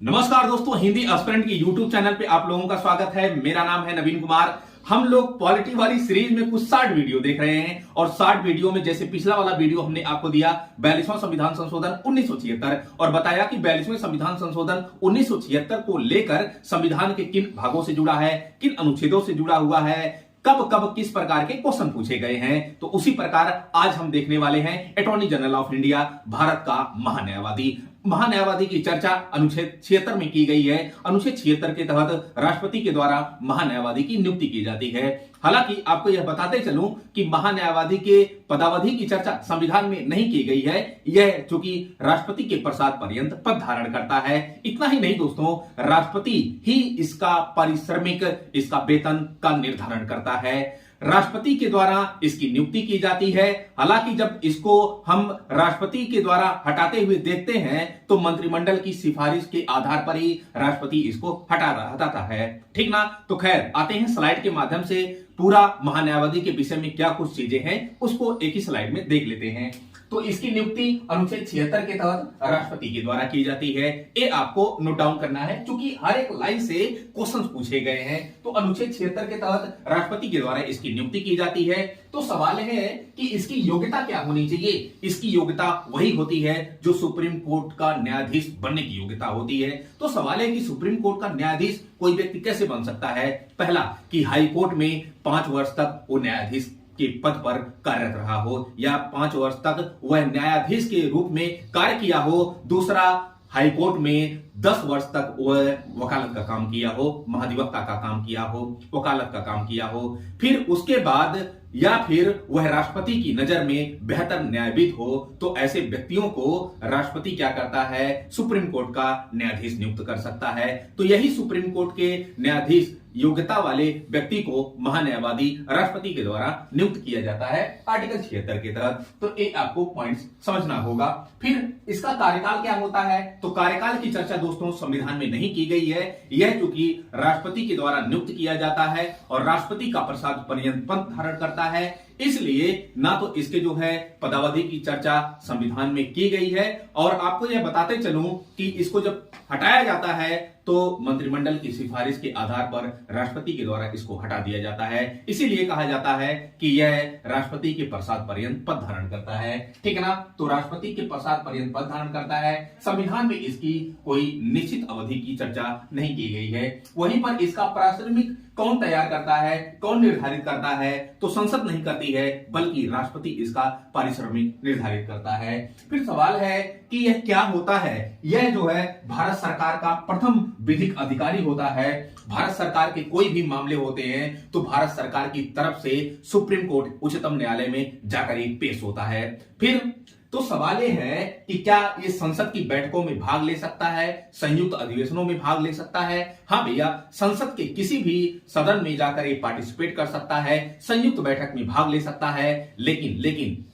नमस्कार दोस्तों, हिंदी एस्पिरेंट की यूट्यूब चैनल पे आप लोगों का स्वागत है। मेरा नाम है नवीन कुमार। हम लोग पॉलिटी वाली सीरीज में कुछ 60 वीडियो देख रहे हैं और 60 वीडियो में जैसे पिछला वाला वीडियो हमने आपको दिया 42वां संविधान संशोधन 1976 और बताया कि 42वें संविधान संशोधन 1976 को लेकर संविधान के किन भागों से जुड़ा है, किन अनुच्छेदों से जुड़ा हुआ है, कब कब किस प्रकार के क्वेश्चन पूछे गए हैं। तो उसी प्रकार आज हम देखने वाले हैं attorney general of India, Bharat का महान्यायवादी की चर्चा अनुच्छेद 76 में की गई है। अनुच्छेद 76 के तहत राष्ट्रपति के द्वारा महान्यायवादी की नियुक्ति की जाती है। हालांकि आपको यह बताते चलूं कि महान्यायवादी के पदावधि की चर्चा संविधान में नहीं की गई है। यह चूंकि राष्ट्रपति के प्रसाद पर्यंत पद धारण करता है। इतना ही नहीं दोस्तों, राष्ट्रपति ही इसका पारिश्रमिक, इसका वेतन का निर्धारण करता है। राष्ट्रपति के द्वारा इसकी नियुक्ति की जाती है। हालांकि जब इसको हम राष्ट्रपति के द्वारा हटाते हुए देखते हैं तो मंत्रिमंडल की सिफारिश के आधार पर ही राष्ट्रपति इसको हटाता है। ठीक ना। तो खैर आते हैं स्लाइड के माध्यम से पूरा महान्यायवादी के विषय में क्या कुछ चीजें हैं उसको एक ही स्लाइड में देख लेते हैं। तो इसकी नियुक्ति अनुच्छेद 76 के तहत राष्ट्रपति के द्वारा की जाती है। ये आपको नोट डाउन करना है क्योंकि हर एक लाइन से क्वेश्चन पूछे गए हैं। तो अनुच्छेद 76 के तहत राष्ट्रपति के द्वारा इसकी नियुक्ति की जाती है। तो सवाल है कि इसकी योग्यता क्या होनी चाहिए। इसकी योग्यता वही होती है जो सुप्रीम कोर्ट का न्यायाधीश बनने की योग्यता होती है। तो सवाल है कि सुप्रीम कोर्ट का न्यायाधीश कोई व्यक्ति कैसे बन सकता है। पहला कि हाई कोर्ट में 5 वर्ष तक वो न्यायाधीश के पद पर कार्यरत रहा हो या 5 वर्ष तक वह न्यायाधीश के रूप में कार्य किया हो। दूसरा, हाई कोर्ट में 10 वर्ष तक वह वकालत का काम किया हो, महाधिवक्ता का काम किया हो, वकालत का काम किया हो। फिर उसके बाद या फिर वह राष्ट्रपति की नजर में बेहतर न्यायविद हो। तो ऐसे व्यक्तियों को राष्ट्रपति क्या करता है, सुप्रीम कोर्ट का न्यायाधीश नियुक्त कर सकता है। तो यही सुप्रीम कोर्ट के न्यायाधीश योग्यता वाले व्यक्ति को महान्यायवादी राष्ट्रपति के द्वारा नियुक्त किया जाता है आर्टिकल 76 के तहत। तो ये आपको पॉइंट्स समझना होगा। फिर इसका कार्यकाल क्या होता है। तो कार्यकाल की चर्चा दोस्तों संविधान में नहीं की गई है। यह चूंकि राष्ट्रपति के द्वारा नियुक्त किया जाता है और राष्ट्रपति का प्रसाद पर्यंत पद धारण करता है, इसलिए ना तो इसके जो है पदावधि की चर्चा संविधान में की गई है। और आपको यह बताते चलूं कि इसको जब हटाया जाता है तो मंत्रिमंडल की सिफारिश के आधार पर राष्ट्रपति के द्वारा इसको हटा दिया जाता है। इसीलिए कहा जाता है कि यह राष्ट्रपति के प्रसाद पर्यंत पद धारण करता है। ठीक है ना। तो राष्ट्रपति के प्रसाद पर्यंत पद धारण करता है। संविधान में इसकी कोई निश्चित अवधि की चर्चा नहीं की गई है। वहीं पर इसका पारिश्रमिक कौन तैयार करता है, कौन निर्धारित करता है, तो संसद नहीं करती है बल्कि राष्ट्रपति इसका पारिश्रमिक निर्धारित करता है। फिर सवाल है कि यह क्या होता है। यह जो है भारत सरकार का प्रथम विधिक अधिकारी होता है। भारत सरकार के कोई भी मामले होते हैं तो भारत सरकार की तरफ से सुप्रीम कोर्ट, उच्चतम न्यायालय में जाकर ये पेश होता है। फिर तो सवाल यह है कि क्या ये संसद की बैठकों में भाग ले सकता है, संयुक्त अधिवेशनों में भाग ले सकता है। हाँ भैया, संसद के किसी भी सदन में जाकर ये पार्टिसिपेट कर सकता है, संयुक्त बैठक में भाग ले सकता है, लेकिन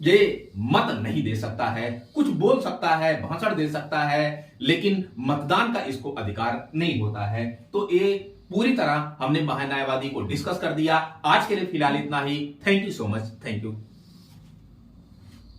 ये मत नहीं दे सकता है। कुछ बोल सकता है, भाषण दे सकता है, लेकिन मतदान का इसको अधिकार नहीं होता है। तो ये पूरी तरह हमने महान्यायवादी को डिस्कस कर दिया। आज के लिए फिलहाल इतना ही। Thank you so much. Thank you.